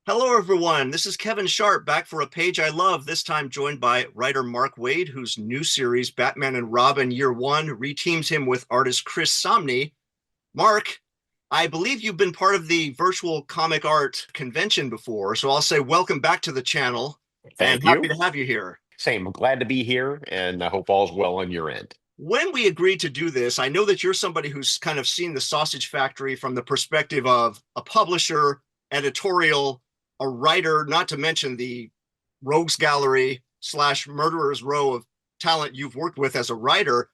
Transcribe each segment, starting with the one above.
Hello, everyone. This is Kevin Sharp back for A Page I Love, this time joined by writer Mark Waid, whose new series, Batman and Robin Year One, reteams him with artist Chris Samnee. Mark, I believe you've been part of the virtual comic art convention before, so I'll say welcome back to the channel and Thank happy you. to have you here. Same. I'm glad to be here, and I hope all's well on your end. When we agreed to do this, I know that you're somebody who's kind of seen the sausage factory from the perspective of a publisher, editorial, a writer, not to mention the rogues gallery slash murderer's row of talent you've worked with as a writer.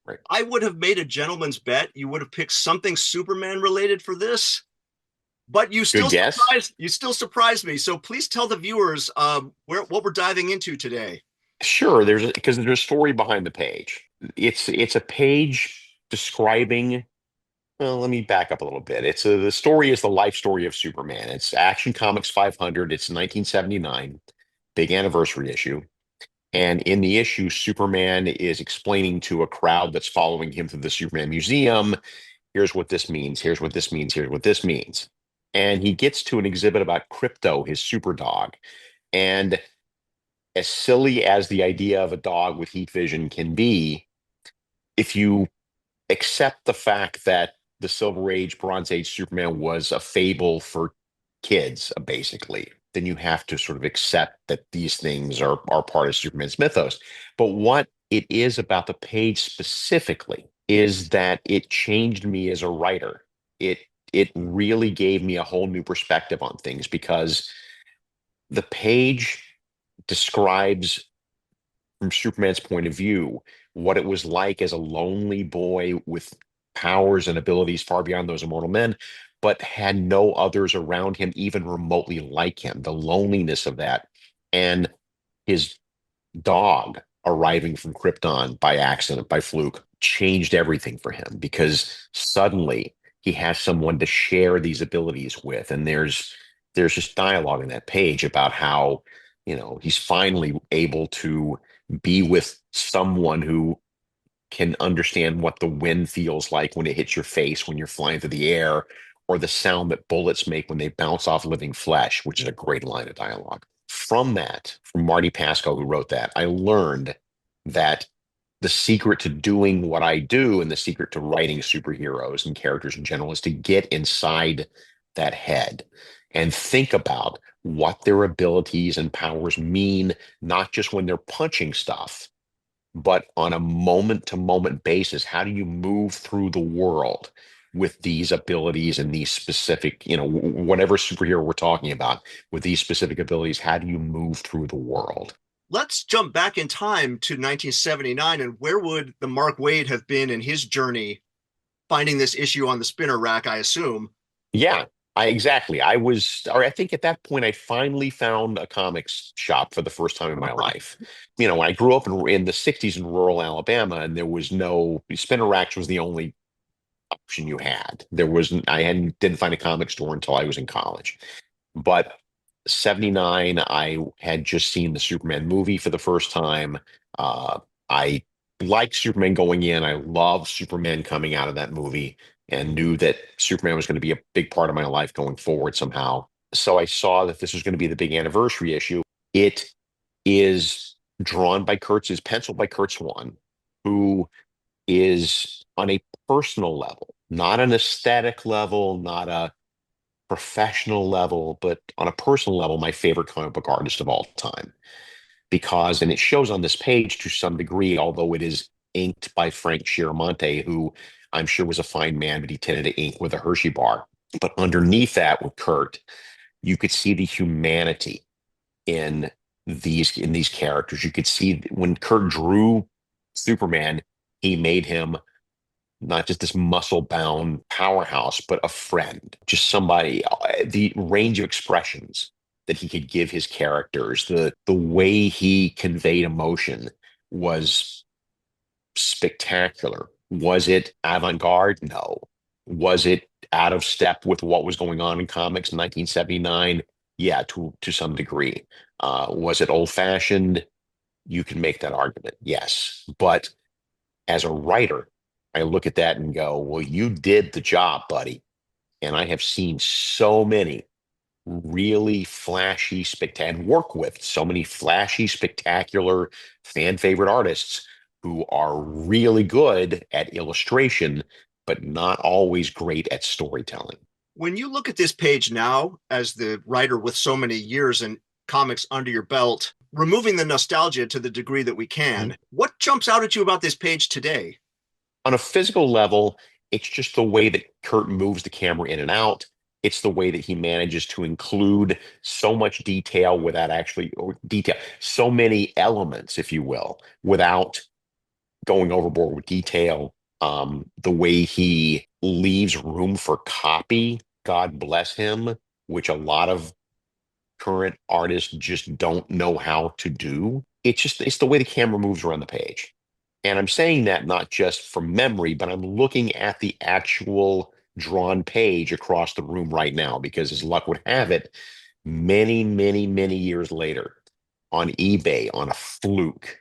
Right. I would have made a gentleman's bet you would have picked something Superman related for this, but Good guess. you still surprised me. So please tell the viewers what we're diving into today. Sure, because there's a story behind the page. It's a page describing. Well, let me back up a little bit. The story is the life story of Superman. It's Action Comics 500. It's 1979, big anniversary issue. And in the issue, Superman is explaining to a crowd that's following him through the Superman Museum, here's what this means, here's what this means, here's what this means. And he gets to an exhibit about Crypto, his super dog. And as silly as the idea of a dog with heat vision can be, if you accept the fact that the Silver Age, Bronze Age Superman was a fable for kids, basically, then you have to sort of accept that these things are part of Superman's mythos. But what it is about the page specifically is that it changed me as a writer. It it really gave me a whole new perspective on things because the page describes from Superman's point of view what it was like as a lonely boy with powers and abilities far beyond those of mortal men, but had no others around him even remotely like him. The loneliness of that, and his dog arriving from Krypton by accident, by fluke, changed everything for him because suddenly he has someone to share these abilities with. And there's just dialogue in that page about how, he's finally able to be with someone who can understand what the wind feels like when it hits your face when you're flying through the air, or the sound that bullets make when they bounce off living flesh, which is a great line of dialogue. From that, from Marty Pasco, who wrote that, I learned that the secret to doing what I do and the secret to writing superheroes and characters in general is to get inside that head and think about what their abilities and powers mean, not just when they're punching stuff, but on a moment to moment basis. How do you move through the world with these abilities and these specific, whatever superhero we're talking about with these specific abilities? How do you move through the world? Let's jump back in time to 1979, and where would the Mark Waid have been in his journey finding this issue on the spinner rack, I assume? Yeah, exactly. Or I think at that point, I finally found a comics shop for the first time in my life. When I grew up in the 60s in rural Alabama, and there was no spinner racks was the only option you had. I didn't find a comic store until I was in college. But 79, I had just seen the Superman movie for the first time. Uh, I liked Superman going in. I loved Superman coming out of that movie and knew that Superman was going to be a big part of my life going forward somehow. So I saw that this was going to be the big anniversary issue. It is is penciled by Curt Swan, who is on a personal level, not an aesthetic level, not a professional level, but on a personal level, my favorite comic book artist of all time. Because, and it shows on this page to some degree, although it is inked by Frank Chiaramonte, who I'm sure was a fine man, but he tended to ink with a Hershey bar. But underneath that, with Curt, you could see the humanity in these characters. You could see when Curt drew Superman, he made him not just this muscle bound powerhouse, but a friend, just somebody, the range of expressions that he could give his characters, the way he conveyed emotion was spectacular. Was it avant-garde? No. Was it out of step with what was going on in comics in 1979? Yeah, to some degree. Was it old-fashioned? You can make that argument, yes. But as a writer, I look at that and go, well, you did the job, buddy. And I have seen so many really flashy, spectacular, work with so many flashy, spectacular, fan favorite artists who are really good at illustration, but not always great at storytelling. When you look at this page now, as the writer with so many years in comics under your belt, removing the nostalgia to the degree that we Mhm. can, what jumps out at you about this page today? On a physical level, it's just the way that Kurt moves the camera in and out. It's the way that he manages to include so much detail without actually, or detail, so many elements, if you will, without going overboard with detail. The way he leaves room for copy, God bless him, which a lot of current artists just don't know how to do. It's the way the camera moves around the page. And I'm saying that not just from memory, but I'm looking at the actual drawn page across the room right now because as luck would have it, many, many, many years later on eBay on a fluke,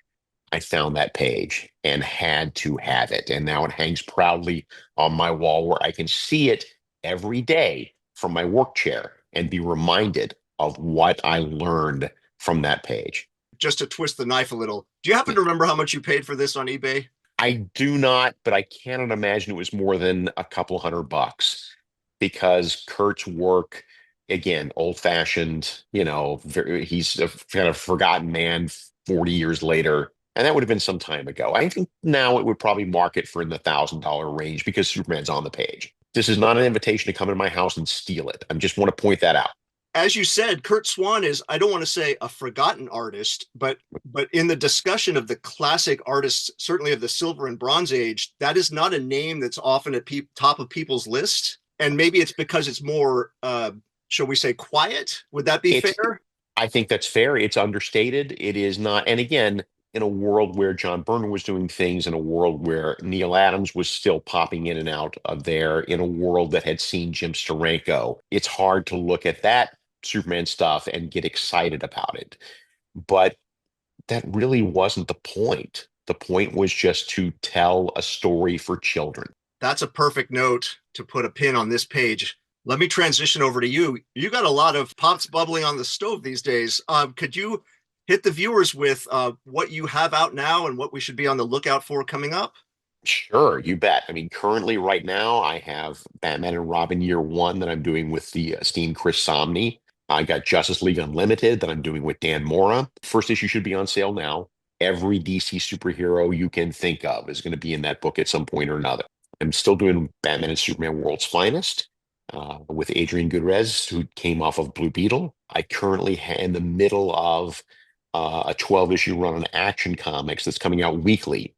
I found that page and had to have it. And now it hangs proudly on my wall where I can see it every day from my work chair and be reminded of what I learned from that page. Just to twist the knife a little, do you happen to remember how much you paid for this on eBay? I do not, but I cannot imagine it was more than a couple $100 because Kurt's work, again, old fashioned, he's a kind of forgotten man 40 years later. And that would have been some time ago. I think now it would probably market for in the $1,000 range because Superman's on the page. This is not an invitation to come into my house and steal it. I just want to point that out. As you said, Curt Swan is, I don't want to say a forgotten artist, but in the discussion of the classic artists, certainly of the Silver and Bronze Age, that is not a name that's often at top of people's list. And maybe it's because it's more, shall we say, quiet. Would that be It's fair? I think that's fair. It's understated. It is not. And again, in a world where John Byrne was doing things, in a world where Neil Adams was still popping in and out of there, in a world that had seen Jim Steranko, it's hard to look at that Superman stuff and get excited about it. But that really wasn't the point. The point was just to tell a story for children. That's a perfect note to put a pin on this page. Let me transition over to you. You got a lot of pops bubbling on the stove these days. Could you hit the viewers with what you have out now and what we should be on the lookout for coming up? Sure, you bet. I mean, currently, right now, I have Batman and Robin Year One that I'm doing with the esteemed Chris Somney. I got Justice League Unlimited that I'm doing with Dan Mora. First issue should be on sale now. Every DC superhero you can think of is going to be in that book at some point or another. I'm still doing Batman and Superman World's Finest with Adrian Gutierrez, who came off of Blue Beetle. I currently in the middle of a 12-issue run on Action Comics that's coming out weekly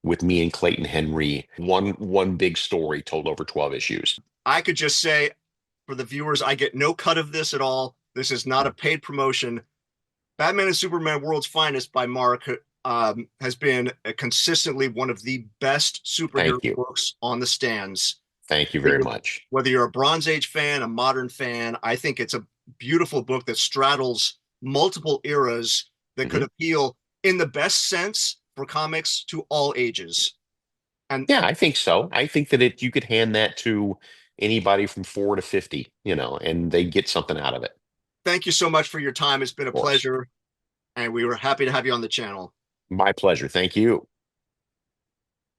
with me and Clayton Henry. One big story told over 12 issues. I could just say for the viewers, I get no cut of this at all. This is not a paid promotion. Batman and Superman World's Finest by Mark has been consistently one of the best superhero Thank you. books on the stands. Thank you very much. Whether you're a Bronze Age fan, a modern fan, I think it's a beautiful book that straddles multiple eras that could appeal in the best sense for comics to all ages. And yeah, I think so. I think that you could hand that to anybody from 4 to 50, and they get something out of it. thank you so much for your time. It's been a Of course. pleasure, and we were happy to have you on the channel. My pleasure. Thank you.